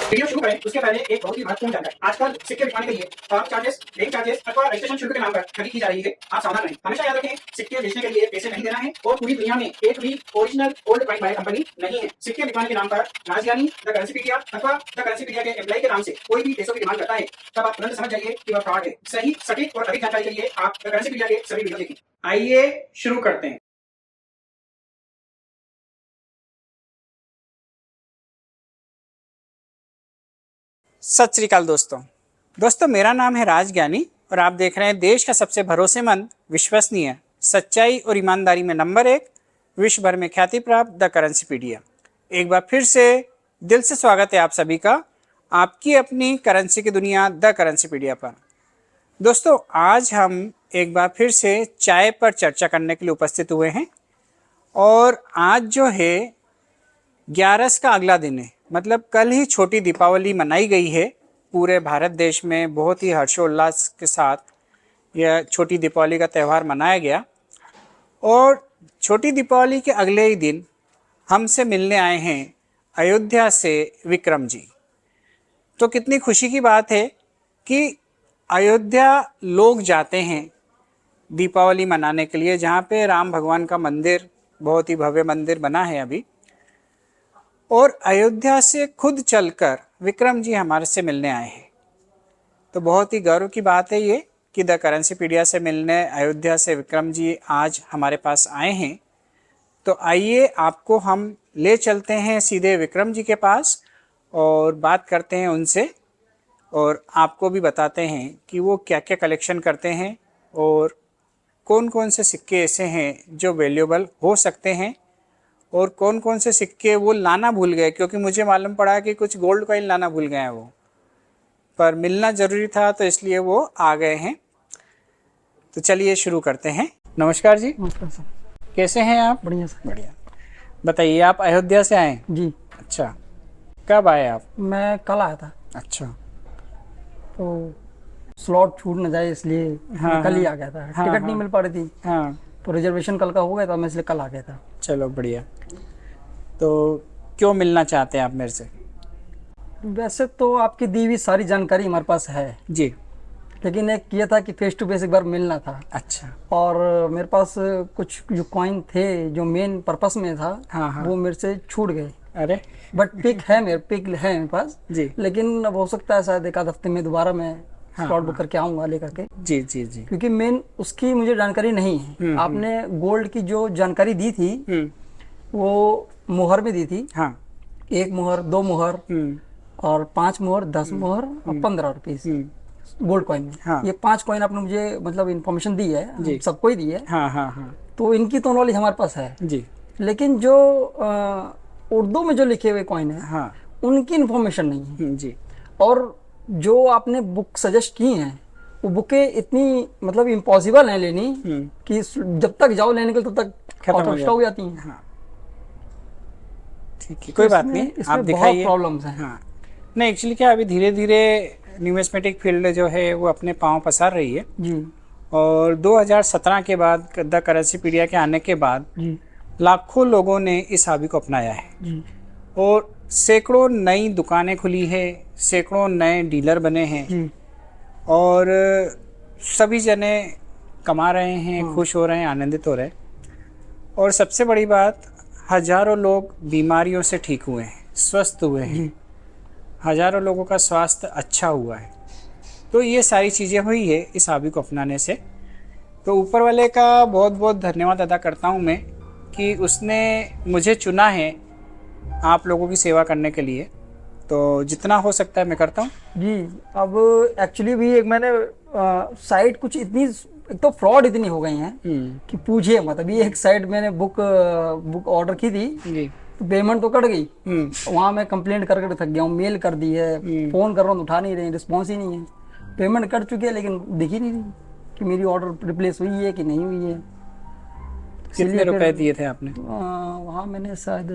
Video शुरू करें उसके पहले एक बहुत ही महत्वपूर्ण जानकारी। आजकल सिक्के बिकवाने के लिए पार्क चार्जेस, बैंक चार्जेस अथवा रजिस्ट्रेशन शुल्क के नाम पर ठगी की जा रही है। आप सावधान रहें। हमेशा याद रखें, सिक्के बेचने के लिए पैसे नहीं देना है और पूरी दुनिया में एक भी original old coin by company नहीं है। सिक्के बिकवाने के नाम पर राजज्ञानी, द करेंसीपीडिया अथवा द करेंसीपीडिया के एम्प्लॉय के नाम से कोई भी पैसों की डिमांड करता है, तब आप तुरंत समझ जाइए कि वह फ्रॉड है। सही, सटीक और अधिक जानकारी के लिए आप द करेंसीपीडिया के सभी वीडियो देखें। आइए शुरू करते हैं। सत श्री अकाल दोस्तों, मेरा नाम है राजज्ञानी और आप देख रहे हैं देश का सबसे भरोसेमंद, विश्वसनीय, सच्चाई और ईमानदारी में नंबर 1, विश्व भर में ख्याति प्राप्त द करेंसीपीडिया। एक बार फिर से दिल से स्वागत है आप सभी का आपकी अपनी करेंसी की दुनिया द करेंसीपीडिया पर। दोस्तों, आज हम एक बार फिर से चाय पर चर्चा करने के लिए उपस्थित हुए हैं और आज जो है 11 का अगला दिन है, मतलब कल ही छोटी दीपावली मनाई गई है। पूरे भारत देश में बहुत ही हर्षोल्लास के साथ यह छोटी दीपावली का त्यौहार मनाया गया और छोटी दीपावली के अगले ही दिन हमसे मिलने आए हैं अयोध्या से विक्रम जी। तो कितनी खुशी की बात है कि अयोध्या लोग जाते हैं दीपावली मनाने के लिए, जहाँ पे राम भगवान का मंदिर, बहुत ही भव्य मंदिर बना है अभी, और अयोध्या से खुद चलकर विक्रम जी हमारे से मिलने आए हैं। तो बहुत ही गर्व की बात है ये कि द करेंसीपीडिया से मिलने अयोध्या से विक्रम जी आज हमारे पास आए हैं। तो आइए आपको हम ले चलते हैं सीधे विक्रम जी के पास और बात करते हैं उनसे और आपको भी बताते हैं कि वो क्या क्या कलेक्शन करते हैं और कौन कौन से सिक्के ऐसे हैं जो वैल्यूएबल हो सकते हैं और कौन कौन से सिक्के वो लाना भूल गए, क्योंकि मुझे मालूम पड़ा कि कुछ गोल्ड कॉइन लाना भूल गए हैं वो, पर मिलना ज़रूरी था तो इसलिए वो आ गए हैं। तो चलिए शुरू करते हैं। नमस्कार जी। नमस्कार सर। कैसे हैं आप? बढ़िया सर। बढ़िया। बताइए, आप अयोध्या से आए? जी। अच्छा, कब आए आप? मैं कल आया था। अच्छा, तो स्लॉट छूट न जाए इसलिए मैं कल ही आ गया था। टिकट नहीं मिल पा रही थी। हाँ, तो रिजर्वेशन कल का हो गया था, मैं इसलिए कल आ गया था। चलो बढ़िया। तो क्यों मिलना चाहते हैं आप मेरे से? वैसे तो आपकी दी हुई सारी जानकारी हमारे पास है जी, लेकिन एक ये था कि फेस टू फेस एक बार मिलना था। अच्छा। और मेरे पास कुछ जो कॉइन थे जो मेन पर्पस में था, हाँ। वो मेरे से छूट गए। अरे, बट पिक है मेरे पास जी। लेकिन अब हो सकता है शायद एक आध हफ्ते में दोबारा मैं स्लॉट बुक करके आऊँगा लेकर के। जी जी जी। क्योंकि मेन उसकी मुझे जानकारी नहीं है। आपने गोल्ड की जो जानकारी दी थी वो मुहर में दी थी। हाँ। 1 मुहर, 2 मुहर और 5 मुहर, 10 मुहर और 15 रुपीस गोल्ड कॉइन में। हाँ। ये 5 कॉइन आपने मुझे मतलब इन्फॉर्मेशन दी है, सबको ही दी है। हाँ। तो इनकी तो नॉलेज हमारे पास है जी। लेकिन जो उर्दू में जो लिखे हुए कॉइन है, हाँ। उनकी इन्फॉर्मेशन नहीं है। जी। और जो आपने बुक सजेस्ट की हैं वो बुकें इतनी मतलब इम्पॉसिबल हैं लेनी कि जब तक जाओ लेने के तब तक खत्म हो जाती हैं। हाँ। ठीक है, कोई बात नहीं, आप दिखाइए। प्रॉब्लम्स हैं। हाँ, नहीं एक्चुअली क्या अभी धीरे धीरे न्यूमिस्मेटिक फील्ड जो है वो अपने पांव पसार रही है जी। और 2017 के बाद द करेंसीपीडिया के आने के बाद जी। लाखों लोगों ने इस हॉबी को अपनाया है जी। और सैकड़ों नई दुकानें खुली है, सैकड़ों नए डीलर बने हैं जी। और सभी जने कमा रहे हैं, खुश हो रहे हैं, आनंदित हो रहे हैं। और सबसे बड़ी बात, हजारों लोग बीमारियों से ठीक हुए हैं, स्वस्थ हुए हैं, हजारों लोगों का स्वास्थ्य अच्छा हुआ है। तो ये सारी चीज़ें हुई है इस हॉबी को अपनाने से। तो ऊपर वाले का बहुत बहुत धन्यवाद अदा करता हूँ मैं कि उसने मुझे चुना है आप लोगों की सेवा करने के लिए। तो जितना हो सकता है मैं करता हूँ जी। अब एक्चुअली भी एक मैंने साइट कुछ इतनी, एक तो फ्रॉड इतनी हो गई हैं कि पूछिए मत। अभी एक साइट मैंने बुक ऑर्डर की थी जी। तो पेमेंट तो कट गई। वहाँ मैं कंप्लेंट करके थक गया हूँ, मेल कर दी है, फोन कर रहा हूँ उठा नहीं रहे, रिस्पॉन्स ही नहीं है। पेमेंट कट चुकी है लेकिन दिख ही नहीं रही कि मेरी ऑर्डर रिप्लेस हुई है कि नहीं हुई है। कितने रुपए दिए थे आपने? वहाँ मैंने शायद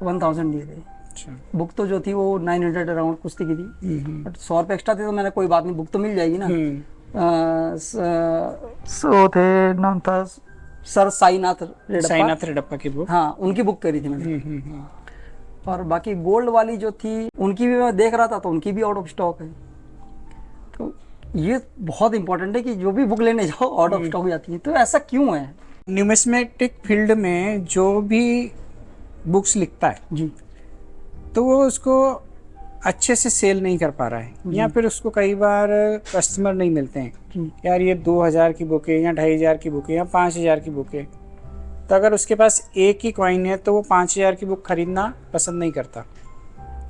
1000 दिए थे। अच्छा। बुक तो जो थी वो 900 अराउंड कुश्ती की थी, बट 100 रुपये एक्स्ट्रा थे तो मैंने कोई बात नहीं, बुक तो मिल जाएगी ना। सो थे, नाम था सर साईनाथ रेड्डप्पा। साईनाथ रेड्डप्पा की बुक। हाँ, उनकी बुक करी थी मैंने। और बाकी गोल्ड वाली जो थी उनकी भी मैं देख रहा था, तो उनकी भी आउट ऑफ स्टॉक है। तो ये बहुत इंपॉर्टेंट है कि जो भी बुक लेने जाओ आउट ऑफ स्टॉक जाती है, तो ऐसा क्यों है? न्यूमिस्मेटिक फील्ड में जो भी बुक्स लिखता है जी तो वो उसको अच्छे से सेल नहीं कर पा रहा है, या फिर उसको कई बार कस्टमर नहीं मिलते हैं। जी यार ये 2000 की बुक है या 2500 की बुक है या 5000 की बुक है, तो अगर उसके पास एक ही कॉइन है तो वो 5000 की बुक खरीदना पसंद नहीं करता।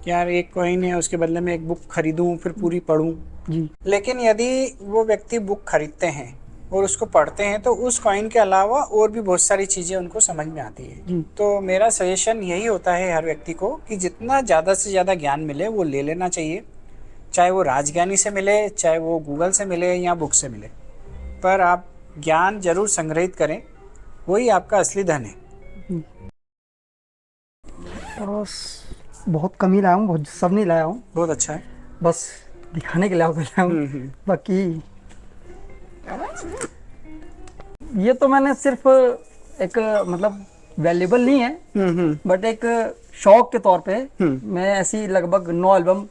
यार एक कॉइन है, उसके बदले में एक बुक खरीदूं फिर पूरी पढूं। जी लेकिन यदि वो व्यक्ति बुक खरीदते हैं और उसको पढ़ते हैं तो उस कॉइन के अलावा और भी बहुत सारी चीज़ें उनको समझ में आती है। जी तो मेरा सजेशन यही होता है हर व्यक्ति को कि जितना ज़्यादा से ज़्यादा ज्ञान मिले वो ले लेना चाहिए, चाहे वो राजज्ञानी से मिले, चाहे वो गूगल से मिले या बुक से मिले, पर आप ज्ञान जरूर संग्रहित करें, वही आपका असली धन है। और बहुत कम ही लाया हूँ, बहुत सब नहीं लाया हूँ, बहुत अच्छा है। बस दिखाने के लिए लाया हूँ। बाकी ये तो मैंने सिर्फ एक मतलब वैल्यूबल नहीं है, बट एक शौक के तौर पे मैं ऐसी लगभग 9 एल्बम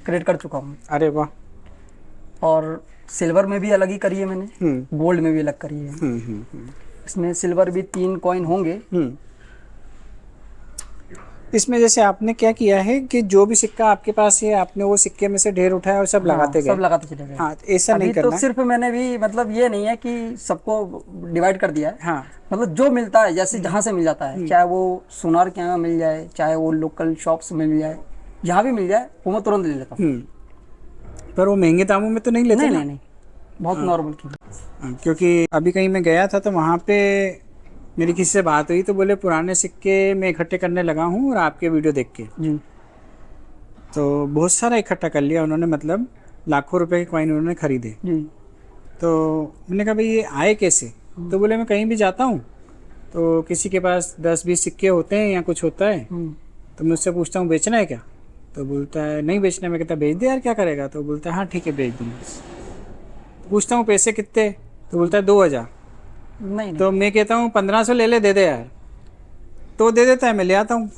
क्रिएट कर चुका हूँ। अरे वाह। और सिल्वर में भी अलग ही करी है मैंने, गोल्ड में भी अलग करी है। इसमें सिल्वर भी 3 कॉइन होंगे। इसमें जैसे आपने क्या किया है कि जो भी सिक्का आपके पास है आपने वो सिक्के में से ढेर उठाया और सब लगाते गए। सब लगाते चले गए। हाँ, ऐसा नहीं करना तो सिर्फ मैंने भी मतलब ये नहीं है कि सबको डिवाइड कर दिया है। हाँ, मतलब जो मिलता है, जैसे जहाँ से मिल जाता है, चाहे वो सुनार के यहाँ मिल जाए, चाहे वो लोकल शॉप्स में मिल जाए, जहाँ भी मिल जाए वो मैं तुरंत ले लेता हूँ। पर वो महंगे दामों में तो नहीं लेते ना? नहीं, बहुत नॉर्मल की। क्योंकि अभी कहीं मैं गया था तो वहाँ पे मेरी किसी से बात हुई तो बोले पुराने सिक्के मैं इकट्ठे करने लगा हूँ और आपके वीडियो देख के। जी। तो बहुत सारा इकट्ठा कर लिया उन्होंने, मतलब लाखों रुपए के कॉइन उन्होंने खरीदे। जी। तो मैंने कहा भाई ये आए कैसे? तो बोले मैं कहीं भी जाता हूँ तो किसी के पास 10-20 सिक्के होते हैं या कुछ होता है, तो मैं उससे पूछता हूँ बेचना है क्या? तो बोलता है नहीं बेचना। मैं कहता बेच दे यार, क्या करेगा? तो बोलता है हाँ ठीक है बेच दूँगा। पूछता हूँ पैसे कितने? तो बोलता है 2000। नहीं। तो मैं कहता हूँ 1500 ले ले, दे दे यार। तो दे देता है, मैं ले आता हूँ।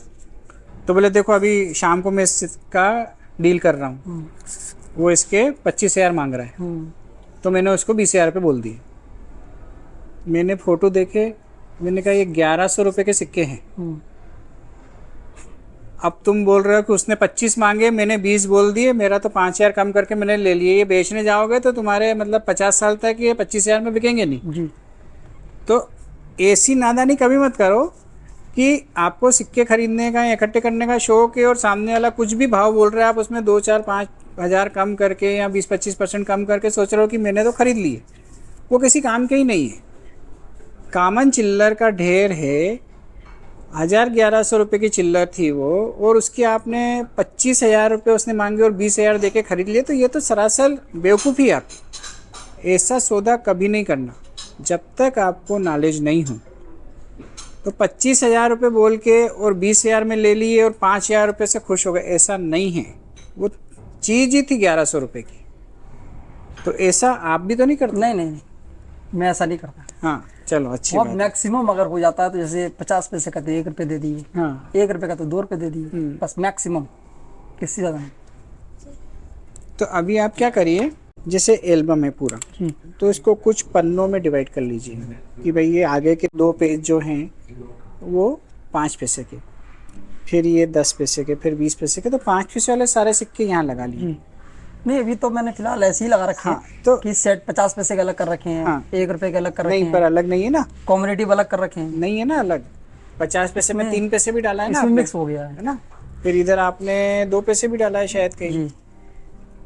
तो बोले देखो अभी शाम को मैं इसका डील कर रहा हूँ, वो इसके 25,000 मांग रहा है। तो मैंने उसको 20,000 पे बोल दिए। मैंने फोटो देखे, मैंने कहा ये 1100 रुपये के सिक्के हैं। अब तुम बोल रहे हो कि उसने 25 मांगे, मैंने 20 बोल दिए, मेरा तो 5,000 कम करके मैंने ले लिए। ये बेचने जाओगे तो तुम्हारे मतलब 50 साल तक ये 25,000 में बिकेंगे नहीं। जी। तो ऐसी नादानी कभी मत करो कि आपको सिक्के खरीदने का या इकट्ठे करने का शौक है और सामने वाला कुछ भी भाव बोल रहा है, आप उसमें 2-4-5 हज़ार कम करके या 20-25% कम करके सोच रहे हो कि मैंने तो खरीद लिए। वो किसी काम के ही नहीं है। कामन चिल्लर का ढेर है, 1100 रुपये की चिल्लर थी वो, और उसकी आपने 25,000 रुपये उसने मांगे और 20,000 दे के खरीद लिए। तो ये तो सरासर बेवकूफ़ी है आपकी। ऐसा सौदा कभी नहीं करना जब तक आपको नॉलेज नहीं हो। तो 25,000 रुपये बोल के और 20,000 में ले लिए और 5,000 रुपये से खुश हो गए, ऐसा नहीं है। वो चीज़ ही थी 1100 रुपये की। तो ऐसा आप भी तो नहीं करते? नहीं, मैं ऐसा नहीं करता। हाँ चलो अच्छी बहुत बात। मैक्सिमम अगर हो जाता है तो जैसे 50 पैसे का तो 1 रुपये दे दिए, हाँ 1 रुपये का तो 2 रुपये दे दिए, बस मैक्सिमम, किसी ज़्यादा नहीं। तो अभी आप क्या करिए, जैसे एल्बम है पूरा, तो इसको कुछ पन्नों में डिवाइड कर लीजिए कि भाई ये आगे के 2 पेज जो हैं वो 5 पैसे के, फिर ये 10 पैसे के, फिर 20 पैसे के। तो 5 पैसे वाले सारे सिक्के यहाँ लगा लिए। नहीं, अभी तो मैंने फिलहाल ऐसे ही लगा रखे हैं। तो कि सेट 50 पैसे के अलग कर रखे हैं, 1 रुपये के अलग कर रखे नहीं, हैं, पर अलग नहीं है ना, कॉम्बिनेटिव अलग कर रखे हैं। नहीं है ना अलग। 50 पैसे में 3 पैसे भी डाला है ना इसमें आपने, मिक्स हो गया है ना। फिर इधर आपने 2 पैसे भी डाला है शायद कहीं, जी।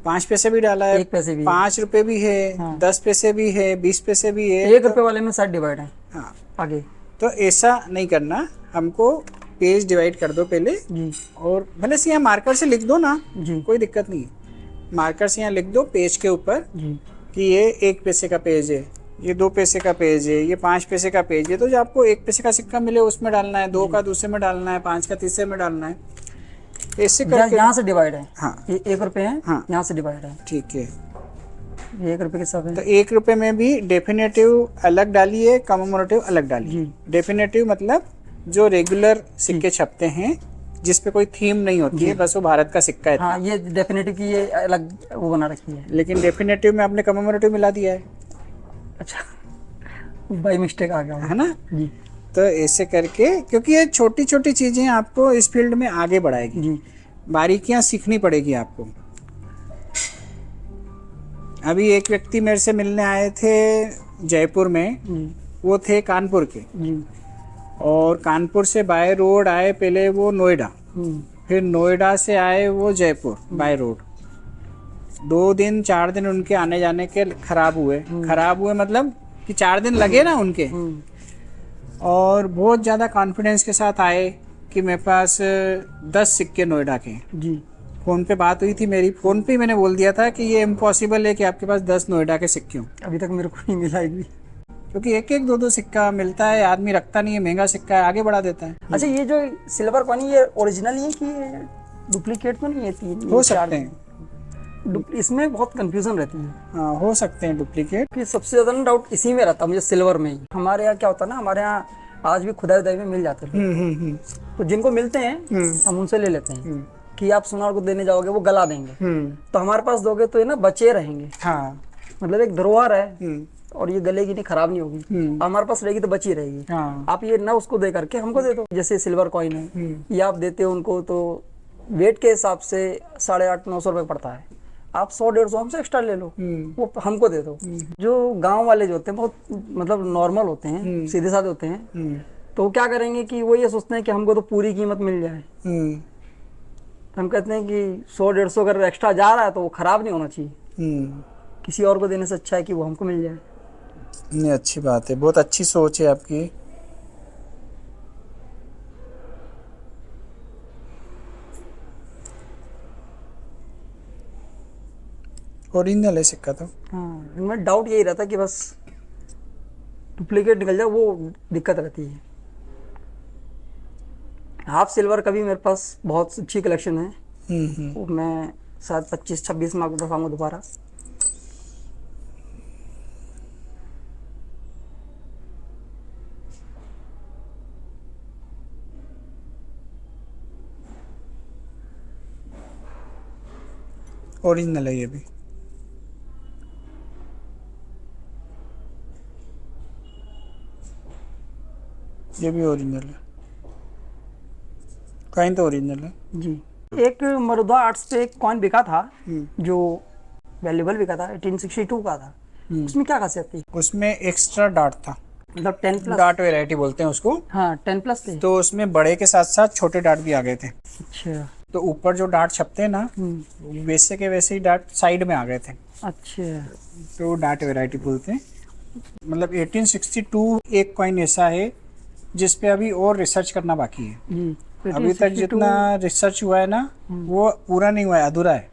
5 पैसे भी डाला है, 1 पैसे भी, 5 रुपये भी है, 10 पैसे भी है, 20 पैसे भी है। 1 रुपये वाले में 60 डिवाइड है। हाँ, आगे तो ऐसा नहीं करना हमको। पेज डिवाइड कर दो पहले, जी। और भले से यहाँ मार्कर से लिख दो ना, जी। कोई दिक्कत नहीं है। मार्कर से यहाँ लिख दो पेज के ऊपर जी। कि ये 1 पैसे का पेज है, ये 2 पैसे का पेज है, ये 5 पैसे का पेज है। तो जो आपको 1 पैसे का सिक्का मिले उसमें डालना है, 2 का दूसरे में डालना है, 5 का तीसरे में डालना है। ऐसे करके यहाँ से डिवाइड है। हाँ। ये 1 रुपए है। हाँ। यहाँ से डिवाइड है। ठीक है। ये 1 रुपए के सब तो है। 1 रुपए में भी डेफिनेटिव अलग डालिए, कमेमोरेटिव अलग डालिए। जी। डेफिनेटिव मतलब जो रेगुलर सिक्के छपते हैं जिस पे कोई थीम नहीं होती है, बस वो भारत का सिक्का है। हाँ, ये डेफिनेटिव की ये अलग वो बना रखी है। लेकिन डेफिनेटिव में आपने कमेमोरेटिव मिला दिया है। अच्छा, बाई मिस्टेक आ गया है ना? जी। तो ऐसे करके, क्योंकि ये छोटी छोटी चीजें आपको इस फील्ड में आगे बढ़ाएगी। जी। बारीकियां सीखनी पड़ेगी आपको। अभी एक व्यक्ति मेरे से मिलने आए थे जयपुर में, वो थे कानपुर के जी। और कानपुर से बाय रोड आए पहले वो नोएडा, फिर नोएडा से आए वो जयपुर बाय रोड। 2 दिन 4 दिन उनके आने जाने के खराब हुए मतलब कि 4 दिन लगे ना उनके। और बहुत ज़्यादा कॉन्फिडेंस के साथ आए कि मेरे पास 10 सिक्के नोएडा के। जी। फ़ोन पे बात हुई थी मेरी, फ़ोन पे मैंने बोल दिया था कि ये इम्पॉसिबल है कि आपके पास 10 नोएडा के सिक्के हों। अभी तक मेरे को नहीं मिला एक भी। क्योंकि एक एक 2-2 सिक्का मिलता है, आदमी रखता नहीं है, महंगा सिक्का है, आगे बढ़ा देता है। अच्छा, ये जो सिल्वर कॉइन ये ओरिजिनल है कि डुप्लीकेट तो नहीं है? 3 हो सकते हैं, इसमें बहुत कंफ्यूजन रहती है। हाँ हो सकते हैं डुप्लीकेट। कि सबसे ज्यादा ना डाउट इसी में रहता है मुझे, सिल्वर में ही। हमारे यहाँ क्या होता है ना, हमारे यहाँ आज भी खुदाई उदाई में मिल जाते हैं। तो जिनको मिलते हैं हम उनसे ले लेते हैं कि आप सुनार को देने जाओगे वो गला देंगे, तो हमारे पास दोगे तो ये ना बचे रहेंगे। हाँ। मतलब एक धरोहर है और ये गलेगी नहीं, खराब नहीं होगी। हमारे पास रहेगी तो बची रहेगी। हाँ। आप ये ना उसको दे करके हमको दे दो। जैसे सिल्वर कॉइन है, ये आप देते हो उनको तो वेट के हिसाब से 850-900 रुपये पड़ता है। आप 100-150 हमसे एक्स्ट्रा ले लो, वो हमको दे दो। जो गांव वाले जो होते हैं बहुत मतलब नॉर्मल होते हैं, सीधे साधे होते हैं, तो वो क्या करेंगे कि वो ये सोचते हैं कि हमको तो पूरी कीमत मिल जाए। हम कहते हैं कि 100-150 अगर एक्स्ट्रा जा रहा है तो वो खराब नहीं होना चाहिए। किसी और को देने से अच्छा है कि वो हमको मिल जाए। नहीं, अच्छी बात है, बहुत अच्छी सोच है आपकी। ओरिजिनल है सिक्का तो। हाँ, इनमें डाउट यही रहता है कि बस डुप्लीकेट निकल जाए, वो दिक्कत रहती है। हाफ सिल्वर का भी मेरे पास बहुत अच्छी कलेक्शन है। वो मैं शायद 25-26 में आपको बताऊंगा दोबारा। ओरिजिनल है ये भी। ये भी ओरिजिनल है, कॉइन तो ओरिजिनल है जी। एक मरुदा आर्ट्स पे एक कॉइन बिका था जो वैल्यूबल बिका था, 1862 का था। उसमें क्या खासियत थी? उसमें एक्स्ट्रा डार्ट था, मतलब 10+। डार्ट वैरायटी बोलते हैं उसको। हाँ, 10+ थे। तो उसमें बड़े के साथ साथ छोटे डार्ट भी आ गए थे। अच्छा। तो ऊपर जो डार्ट छपते हैं ना, वैसे के वैसे ही डार्ट साइड में आ गए थे। अच्छा। तो डार्ट वैरायटी बोलते हैं। मतलब 1862 एक कॉइन ऐसा है जिस पे अभी और रिसर्च करना बाकी है। अभी तक जितना रिसर्च हुआ है ना वो पूरा नहीं हुआ है, अधूरा है।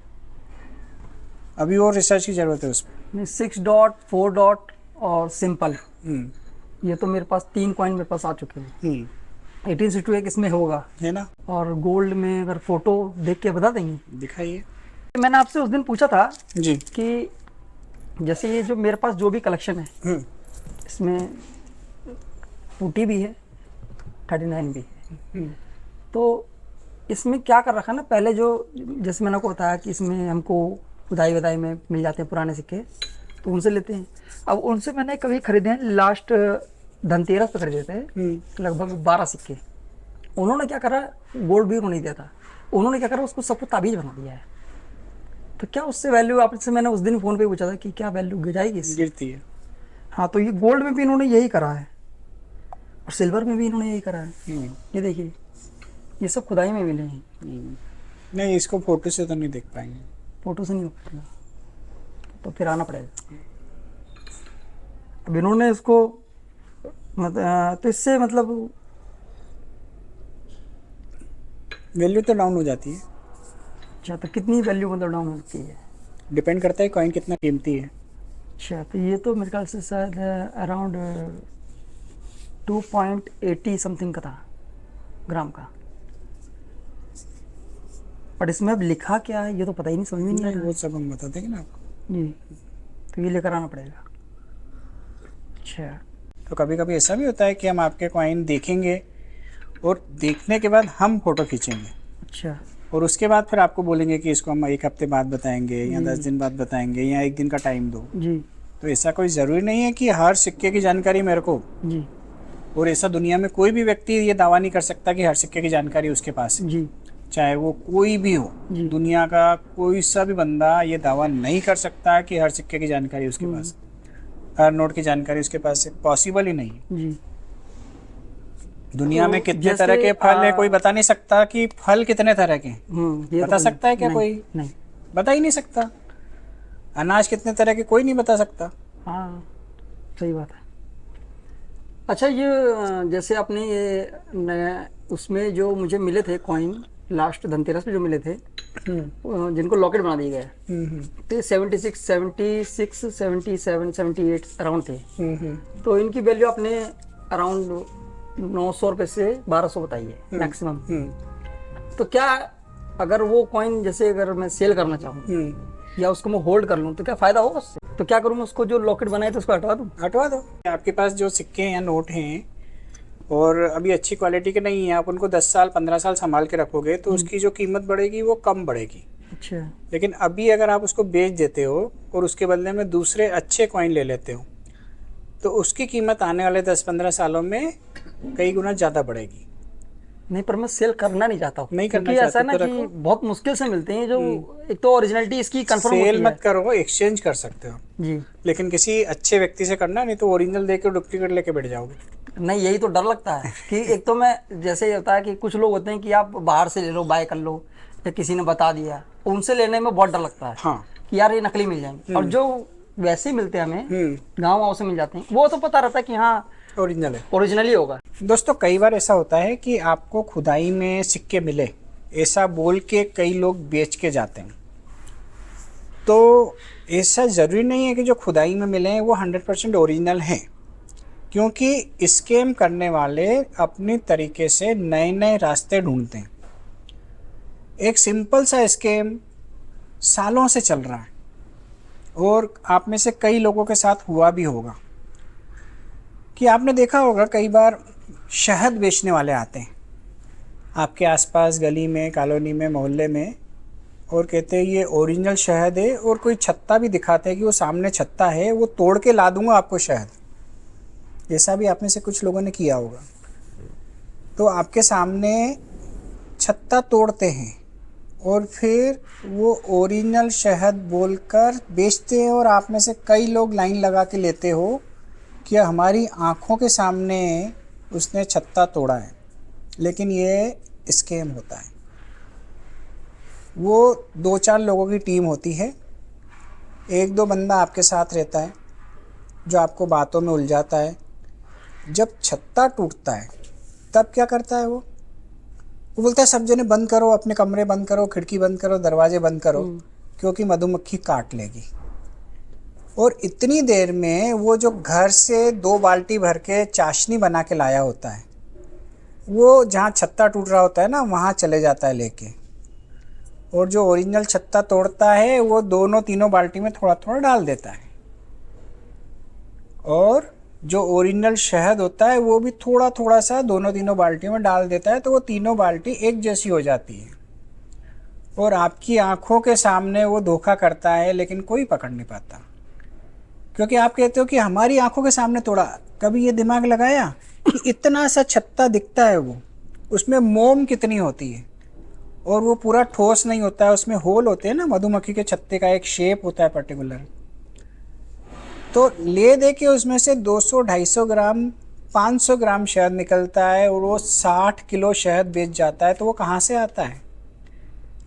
अभी और रिसर्च की जरूरत है उसमें। 6 डॉट, 4 डॉट और सिंपल, ये तो मेरे पास 3 कॉइन मेरे पास आ चुके हैं। 1862 एक इसमें होगा, है ना? और गोल्ड में अगर फोटो देख के बता देंगे? दिखाइए। मैंने आपसे उस दिन पूछा था जी कि जैसे ये जो मेरे पास जो भी कलेक्शन है इसमें 2T भी है, 39 भी है, तो इसमें क्या कर रखा है ना, पहले जो जैसे मैंने आपको बताया कि इसमें हमको खुदाई वदाई में मिल जाते हैं पुराने सिक्के, तो उनसे लेते हैं। अब उनसे मैंने कभी खरीदे हैं, लास्ट धनतेरस पे खरीदे थे लगभग 12 सिक्के। उन्होंने क्या करा, गोल्ड भी नहीं दिया था, उन्होंने क्या करा उसको सबको ताबीज बना दिया है। तो क्या उससे वैल्यू, आपसे मैंने उस दिन फ़ोन पे पूछा था कि क्या वैल्यू गिर जाएगी इससे? गिरती है। हाँ, तो ये गोल्ड में भी इन्होंने यही करा है और सिल्वर में भी इन्होंने यही करा है। ये देखिए, ये सब खुदाई में मिले हैं। नहीं, इसको फोटो से तो नहीं देख पाएंगे, फोटो से नहीं हो पाएगा, तो फिर आना पड़ेगा। अब इन्होंने इसको तो इससे मतलब वैल्यू तो डाउन हो जाती है। अच्छा, तो कितनी वैल्यू मतलब डाउन होती है? डिपेंड करता है कॉइन कितना कीमती है। अच्छा, तो ये तो मेरे ख्याल से शायद अराउंड 2.80 समथिंग का था, ग्राम का। बट इसमें अब लिखा क्या है ये तो पता ही नहीं, समझ में नहीं आ नहीं, रहा वो सब हम बता देंगे ना आपको। जी। तो ये लेकर आना पड़ेगा। अच्छा। तो कभी कभी ऐसा भी होता है कि हम आपके कॉइन देखेंगे और देखने के बाद हम फोटो खींचेंगे अच्छा। और उसके बाद फिर आपको बोलेंगे कि इसको हम 1 हफ्ते बाद बताएंगे या 10 दिन बाद बताएंगे या 1 दिन का टाइम दो। जी तो ऐसा कोई ज़रूरी नहीं है कि हर सिक्के की जानकारी मेरे को, जी और ऐसा दुनिया में कोई भी व्यक्ति ये दावा नहीं कर सकता कि हर सिक्के की जानकारी उसके पास है। जी चाहे वो कोई भी हो, जी। दुनिया का कोई सा भी बंदा ये दावा नहीं कर सकता कि हर सिक्के की जानकारी उसके पास है, हर नोट की जानकारी उसके पास है। पॉसिबल ही नहीं है। जी। दुनिया तो में कितने जैसे, तरह के फल है कोई बता नहीं सकता कि फल कितने तरह के हैं। ये बता तो सकता है क्या नहीं, कोई? नहीं। बता ही नहीं सकता। अनाज कितने तरह के कोई नहीं बता सकता। हाँ सही बात है। अच्छा ये जैसे आपने ये उसमें जो मुझे मिले थे कॉइन लास्ट धनतेरस पे जो मिले थे, जिनको लॉकेट बना दिए गए तो 76 76 77 78 अराउंड थे। तो इनकी वैल्यू आपने अराउंड 900 रुपये से 1200 बताई है मैक्सिमम। तो क्या अगर वो कॉइन जैसे अगर मैं सेल करना चाहूँ या उसको मैं होल्ड कर लूँ तो क्या फ़ायदा होगा उससे? तो क्या करूँ मैं, उसको जो लॉकेट बनाए थे उसको हटवा दूँ? हटवा दो। आपके पास जो सिक्के या नोट हैं और अभी अच्छी क्वालिटी के नहीं है, आप उनको 10 साल 15 साल संभाल के रखोगे तो उसकी जो कीमत बढ़ेगी वो कम बढ़ेगी। अच्छा। लेकिन अभी अगर आप उसको बेच देते हो और उसके बदले में दूसरे अच्छे कॉइन ले लेते हो तो उसकी कीमत आने वाले 10-15 सालों में कई गुना ज़्यादा बढ़ेगी। नहीं पर मैं सेल करना नहीं चाहता हूँ। नहीं करना क्योंकि ऐसा चाहते ना तो कि रखो। बहुत मुश्किल से मिलते हैं जो एक तो ओरिजिनलिटी इसकी कंफर्म होती सेल है। मत करो, एक्सचेंज कर सकते हो जी। लेकिन किसी अच्छे व्यक्ति से करना, नहीं तो ओरिजिनल देके डुप्लीकेट लेके बैठ जाओगे। नहीं यही तो डर लगता है कि एक तो मैं जैसे ये होता है कि कुछ लोग होते हैं कि आप बाहर से ले लो, बाय कर लो या किसी ने बता दिया, उनसे लेने में बहुत डर लगता है। हाँ। कि यार ये नकली मिल जाएंगे। और जो वैसे मिलते हैं हमें गाँव से मिल जाते हैं वो तो पता रहता है कि हाँ ओरिजिनल है, ओरिजिनल ही होगा। दोस्तों कई बार ऐसा होता है कि आपको खुदाई में सिक्के मिले ऐसा बोल के कई लोग बेच के जाते हैं। तो ऐसा ज़रूरी नहीं है कि जो खुदाई में मिले हैं वो 100% ओरिजिनल हैं, क्योंकि स्कैम करने वाले अपनी तरीके से नए नए रास्ते ढूंढते हैं। एक सिंपल सा स्कैम सालों से चल रहा है और आप में से कई लोगों के साथ हुआ भी होगा कि आपने देखा होगा कई बार शहद बेचने वाले आते हैं आपके आसपास गली में, कॉलोनी में, मोहल्ले में और कहते हैं ये ओरिजिनल शहद है और कोई छत्ता भी दिखाते हैं कि वो सामने छत्ता है, वो तोड़ के ला दूंगा आपको शहद। ऐसा भी आप में से कुछ लोगों ने किया होगा। तो आपके सामने छत्ता तोड़ते हैं और फिर वो ओरिजिनल शहद बोलकर बेचते हैं और आप में से कई लोग लाइन लगा के लेते हो कि हमारी आँखों के सामने उसने छत्ता तोड़ा है, लेकिन ये स्कैम होता है। वो 2-4 लोगों की टीम होती है, 1-2 बंदा आपके साथ रहता है जो आपको बातों में उलझाता है। जब छत्ता टूटता है तब क्या करता है वो बोलता है सब जने बंद करो, अपने कमरे बंद करो, खिड़की बंद करो, दरवाजे बंद करो, क्योंकि मधुमक्खी काट लेगी। और इतनी देर में वो जो घर से 2 बाल्टी भर के चाशनी बना के लाया होता है वो जहाँ छत्ता टूट रहा होता है ना वहाँ चले जाता है लेके, और जो ओरिजिनल छत्ता तोड़ता है वो 2-3 बाल्टी में थोड़ा थोड़ा डाल देता है, और जो ओरिजिनल शहद होता है वो भी थोड़ा थोड़ा सा 2-3 बाल्टी में डाल देता है। तो वो तीनों बाल्टी एक जैसी हो जाती है और आपकी आंखों के सामने वो धोखा करता है, लेकिन कोई पकड़ नहीं पाता, क्योंकि आप कहते हो कि हमारी आंखों के सामने तोड़ा। कभी ये दिमाग लगाया कि इतना सा छत्ता दिखता है, वो उसमें मोम कितनी होती है और वो पूरा ठोस नहीं होता है, उसमें होल होते हैं ना, मधुमक्खी के छत्ते का एक शेप होता है पर्टिकुलर। तो ले दे के उसमें से 200-250 ग्राम 500 ग्राम शहद निकलता है और वो 60 किलो शहद बेच जाता है। तो वो कहाँ से आता है?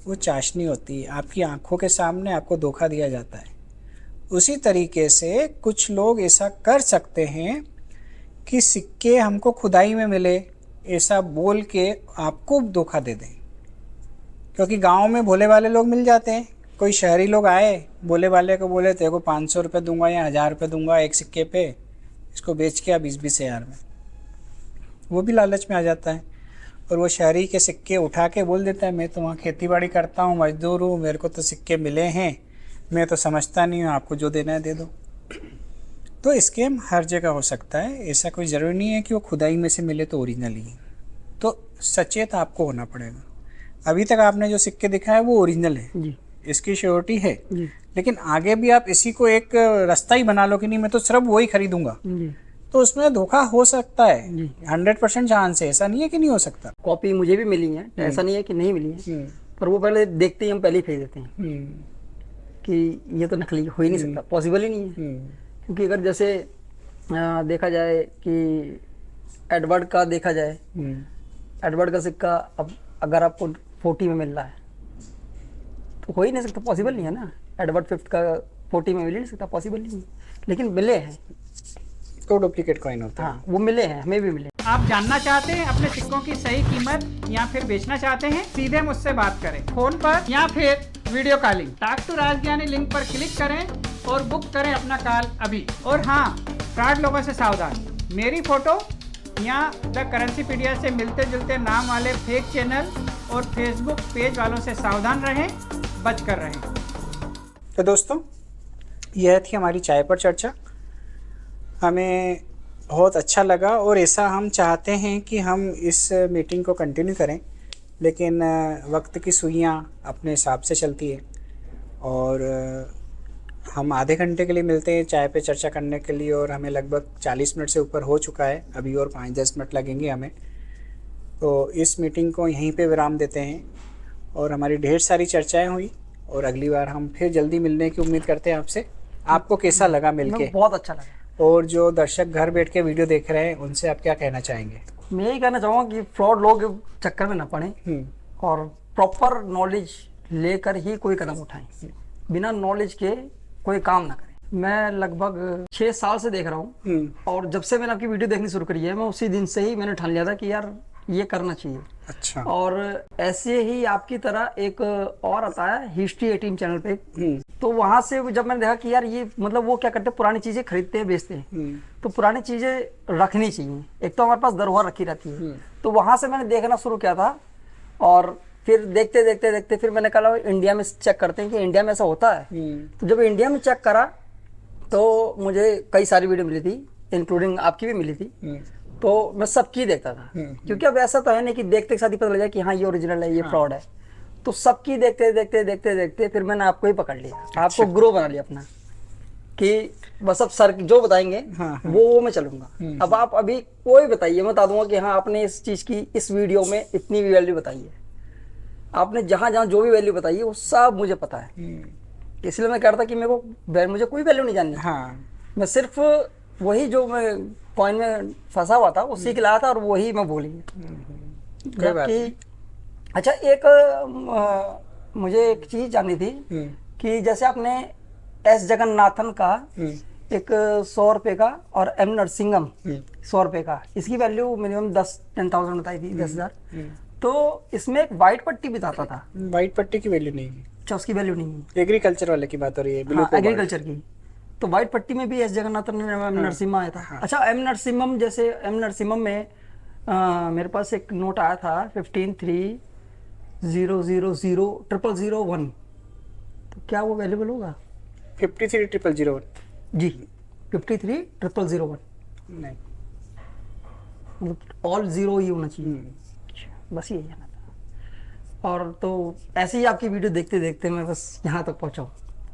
वो चाशनी होती है, आपकी आंखों के सामने आपको धोखा दिया जाता है। उसी तरीके से कुछ लोग ऐसा कर सकते हैं कि सिक्के हमको खुदाई में मिले ऐसा बोल के आपको धोखा दे दें, क्योंकि गांव में भोले वाले लोग मिल जाते हैं। कोई शहरी लोग आए, भोले वाले को बोले तेरे को 500 रुपये दूंगा या 1000 रुपये दूंगा एक सिक्के पे, इसको बेच के 20-20 हज़ार में, वो भी लालच में आ जाता है। और वो शहरी के सिक्के उठा के बोल देता है मैं तो वहाँ खेती बाड़ी करता हूँ, मजदूर हूँ, मेरे को तो सिक्के मिले हैं, मैं तो समझता नहीं हूँ, आपको जो देना है दे दो। तो स्कैम हर जगह हो सकता है, ऐसा कोई ज़रूरी नहीं है कि वो खुदाई में से मिले तो ओरिजिनल ही। तो सचेत आपको होना पड़ेगा। अभी तक आपने जो सिक्के दिखाए वो ओरिजिनल है जी इसकी श्योरिटी है, जी लेकिन आगे भी आप इसी को एक रास्ता ही बना लो कि नहीं मैं तो सिर्फ वही खरीदूंगा, जी तो उसमें धोखा हो सकता है। जी 100% चांस है, ऐसा नहीं है कि नहीं हो सकता। कॉपी मुझे भी मिली है, ऐसा नहीं है कि नहीं मिली है, पर वो पहले देखते ही हम पहले ही फेंक देते हैं कि ये तो नकली हो ही नहीं सकता, पॉसिबल ही नहीं है। क्योंकि अगर जैसे देखा जाए कि एडवर्ड का देखा जाए, एडवर्ड का सिक्का अब अगर आपको 40 में मिल रहा है तो हो ही नहीं सकता, पॉसिबल नहीं है ना। एडवर्ड 5 का 40 में मिल ही नहीं सकता, पॉसिबल नहीं है, लेकिन मिले हैं तो डुप्लीकेट कॉइन होता है। हाँ वो मिले हैं, हमें भी मिले। आप जानना चाहते हैं अपने सिक्कों की सही कीमत या फिर बेचना चाहते हैं, सीधे मुझसे बात करें फोन पर या फिर video calling. Talk to Rajgyani link पर क्लिक करें और बुक करें अपना कॉल अभी। और हाँ, फ्रॉड लोगों से सावधान। मेरी फोटो या द करेंसी पीडिया से मिलते जुलते नाम वाले फेक चैनल और फेसबुक पेज वालों से सावधान रहें, बच कर रहें। तो दोस्तों, यह थी हमारी चाय पर चर्चा। हमें बहुत अच्छा लगा और ऐसा हम चाहते हैं कि हम इस मीटिंग को कंटिन्यू करें, लेकिन वक्त की सुइयां अपने हिसाब से चलती है और हम आधे घंटे के लिए मिलते हैं चाय पे चर्चा करने के लिए और हमें लगभग 40 मिनट से ऊपर हो चुका है, अभी और 5-10 मिनट लगेंगे हमें। तो इस मीटिंग को यहीं पे विराम देते हैं और हमारी ढेर सारी चर्चाएं हुई और अगली बार हम फिर जल्दी मिलने की उम्मीद करते हैं आपसे। आपको कैसा लगा मिलके? बहुत अच्छा लगा। और जो दर्शक घर बैठ के वीडियो देख रहे हैं उनसे आप क्या कहना चाहेंगे? मैं यही कहना चाहूँगा कि फ्रॉड लोग चक्कर में ना पड़े और प्रॉपर नॉलेज लेकर ही कोई कदम उठाएं, बिना नॉलेज के कोई काम ना करें। मैं लगभग 6 साल से देख रहा हूँ और जब से मैंने आपकी वीडियो देखनी शुरू करी है, मैं उसी दिन से ही मैंने ठान लिया था कि यार ये करना चाहिए। अच्छा। और ऐसे ही आपकी तरह एक और आता है हिस्ट्री 18 चैनल पे, तो वहां से जब मैंने देखा कि यार ये मतलब वो क्या करते हैं, पुरानी चीजें खरीदते हैं, बेचते हैं, तो पुरानी चीजें रखनी चाहिए। एक तो हमारे पास धरोहर रखी रहती है, तो वहां से मैंने देखना शुरू किया था और फिर देखते देखते देखते फिर मैंने कहा इंडिया में चेक करते हैं कि इंडिया में ऐसा होता है। तो जब इंडिया में चेक करा तो मुझे कई सारी वीडियो मिली थी, इंक्लूडिंग आपकी भी मिली थी, तो मैं सबकी देखता था। क्योंकि अब ऐसा तो है नहीं कि देखते के साथ ही पता लग जाए कि हाँ ये ओरिजिनल है, ये फ्रॉड है। तो सबकी देखते देखते देखते देखते फिर मैंने आपको ही पकड़ लिया, आपको ग्रो बना लिया अपना कि बस अब सर जो बताएंगे वो मैं चलूंगा। अब आप अभी कोई बताइए, मैं बता दूंगा कि हाँ आपने इस चीज की इस वीडियो में इतनी भी वैल्यू बताई है, आपने जहां जहां जो भी वैल्यू बताई है वो सब मुझे पता है। इसलिए मैं कह रहा था कि मुझे कोई वैल्यू नहीं जाननी। मैं सिर्फ वही जो मैं कॉइन में फंसा हुआ था उसी के लाया था और वही मैं बोली। जबकि अच्छा एक मुझे एक चीज जाननी थी कि जैसे आपने एस जगन्नाथन का एक 100 रुपए का और एम नरसिंगम 100 रुपए का, इसकी वैल्यू मिनिमम 10,000 बताई थी, 10,000। तो इसमें एक व्हाइट पट्टी बताता था। व्हाइट पट्टी की वैल्यू नहीं है। अच्छा, उसकी वैल्यू नहीं है। एग्रीकल्चर वाले की बात हो रही है। हाँ, एग्रीकल्चर की। तो व्हाइट पट्टी में भी एस जगन्नाथन एम नरसिम्हा आया था। अच्छा, एम नरसिम्हम, जैसे एम नरसिम्हम में मेरे पास एक नोट आया था 15,3,0,0,0,0,001, तो क्या वो अवेलेबल होगा? 53,001 जी, 53,0,0,001 नहीं, मतलब ऑल जीरो ही होना चाहिए। बस यही जाना था। और तो ऐसे ही आपकी वीडियो देखते देखते मैं बस यहाँ तक पहुँचा हूँ।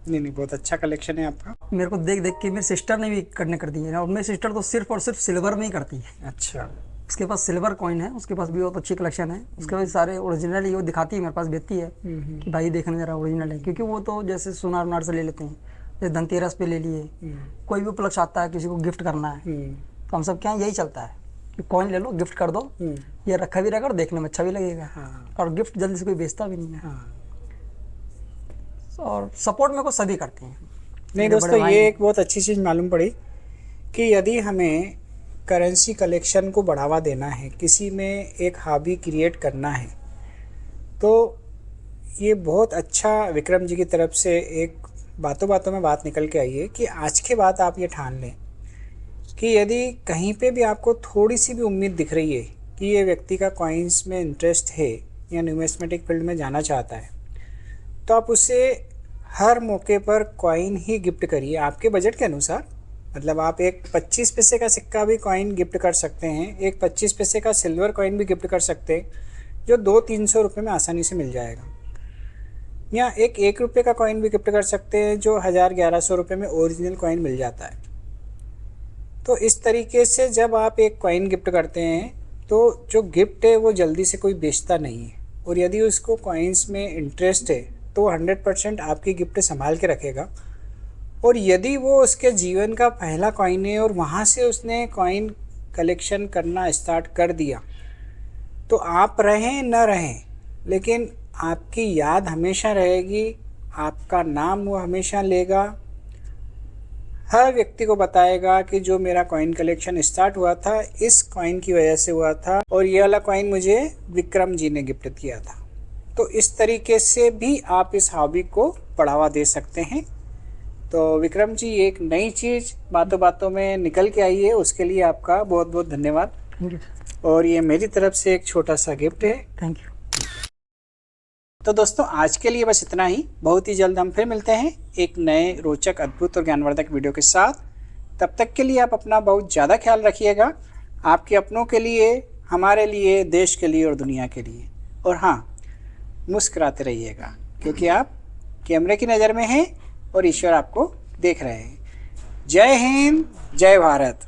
नहीं, बहुत अच्छा कलेक्शन है आपका। मेरे को देख देख के मेरी सिस्टर ने भी करने कर दी है, और मेरी सिस्टर तो सिर्फ और सिर्फ सिल्वर में ही करती है। अच्छा। उसके पास सिल्वर कॉइन है, उसके पास भी बहुत अच्छी कलेक्शन है। उसके पास सारे ओरिजिनल ही वो दिखाती है, मेरे पास बेचती है कि भाई देखने जरा ओरिजिनल है। क्योंकि वो तो जैसे सुनार उनार से ले लेते हैं, जैसे धनतेरस पे ले लिए, कोई भी उपलक्ष्य आता है, किसी को गिफ्ट करना है, तो हम सब क्या यही चलता है कि कॉइन ले लो, गिफ्ट कर दो, ये रखा भी रहेगा और देखने में अच्छा भी लगेगा। और गिफ्ट जल्दी से कोई बेचता भी नहीं है। और सपोर्ट मेरे को सभी करते हैं। नहीं दोस्तों, ये एक बहुत अच्छी चीज़ मालूम पड़ी कि यदि हमें करेंसी कलेक्शन को बढ़ावा देना है, किसी में एक हॉबी क्रिएट करना है, तो ये बहुत अच्छा विक्रम जी की तरफ से एक बातों बातों में बात निकल के आई है कि आज के बाद आप ये ठान लें कि यदि कहीं पे भी आपको थोड़ी सी भी उम्मीद दिख रही है कि ये व्यक्ति का कॉइन्स में इंटरेस्ट है या न्यूमिस्मेटिक फील्ड में जाना चाहता है, तो आप उसे हर मौके पर कॉइन ही गिफ्ट करिए आपके बजट के अनुसार। मतलब आप एक 25 पैसे का सिक्का भी कॉइन गिफ्ट कर सकते हैं, एक 25 पैसे का सिल्वर कॉइन भी गिफ्ट कर सकते हैं, जो 200-300 रुपये में आसानी से मिल जाएगा। या एक 1 रुपये का कॉइन भी गिफ्ट कर सकते हैं, जो 1000-1100 रुपये में ओरिजिनल कॉइन मिल जाता है। तो इस तरीके से जब आप एक कॉइन गिफ्ट करते हैं तो जो गिफ्ट है वो जल्दी से कोई बेचता नहीं है, और यदि उसको कॉइन्स में इंटरेस्ट है तो 100% आपकी गिफ्ट संभाल के रखेगा। और यदि वो उसके जीवन का पहला कॉइन है और वहाँ से उसने कॉइन कलेक्शन करना स्टार्ट कर दिया, तो आप रहें न रहें लेकिन आपकी याद हमेशा रहेगी, आपका नाम वो हमेशा लेगा, हर व्यक्ति को बताएगा कि जो मेरा कॉइन कलेक्शन स्टार्ट हुआ था इस कॉइन की वजह से हुआ था, और ये वाला कॉइन मुझे विक्रम जी ने गिफ्ट किया था। तो इस तरीके से भी आप इस हॉबी को बढ़ावा दे सकते हैं। तो विक्रम जी, एक नई चीज़ बातों बातों में निकल के आई है, उसके लिए आपका बहुत बहुत धन्यवाद। Thank you. और ये मेरी तरफ से एक छोटा सा गिफ्ट है। Thank you. तो दोस्तों, आज के लिए बस इतना ही। बहुत ही जल्द हम फिर मिलते हैं एक नए रोचक, अद्भुत और ज्ञानवर्धक वीडियो के साथ। तब तक के लिए आप अपना बहुत ज़्यादा ख्याल रखिएगा, आपके अपनों के लिए, हमारे लिए, देश के लिए और दुनिया के लिए। और हाँ, मुस्कुराते रहिएगा, क्योंकि आप कैमरे की नज़र में हैं और ईश्वर आपको देख रहे हैं। जय हिंद, जय भारत।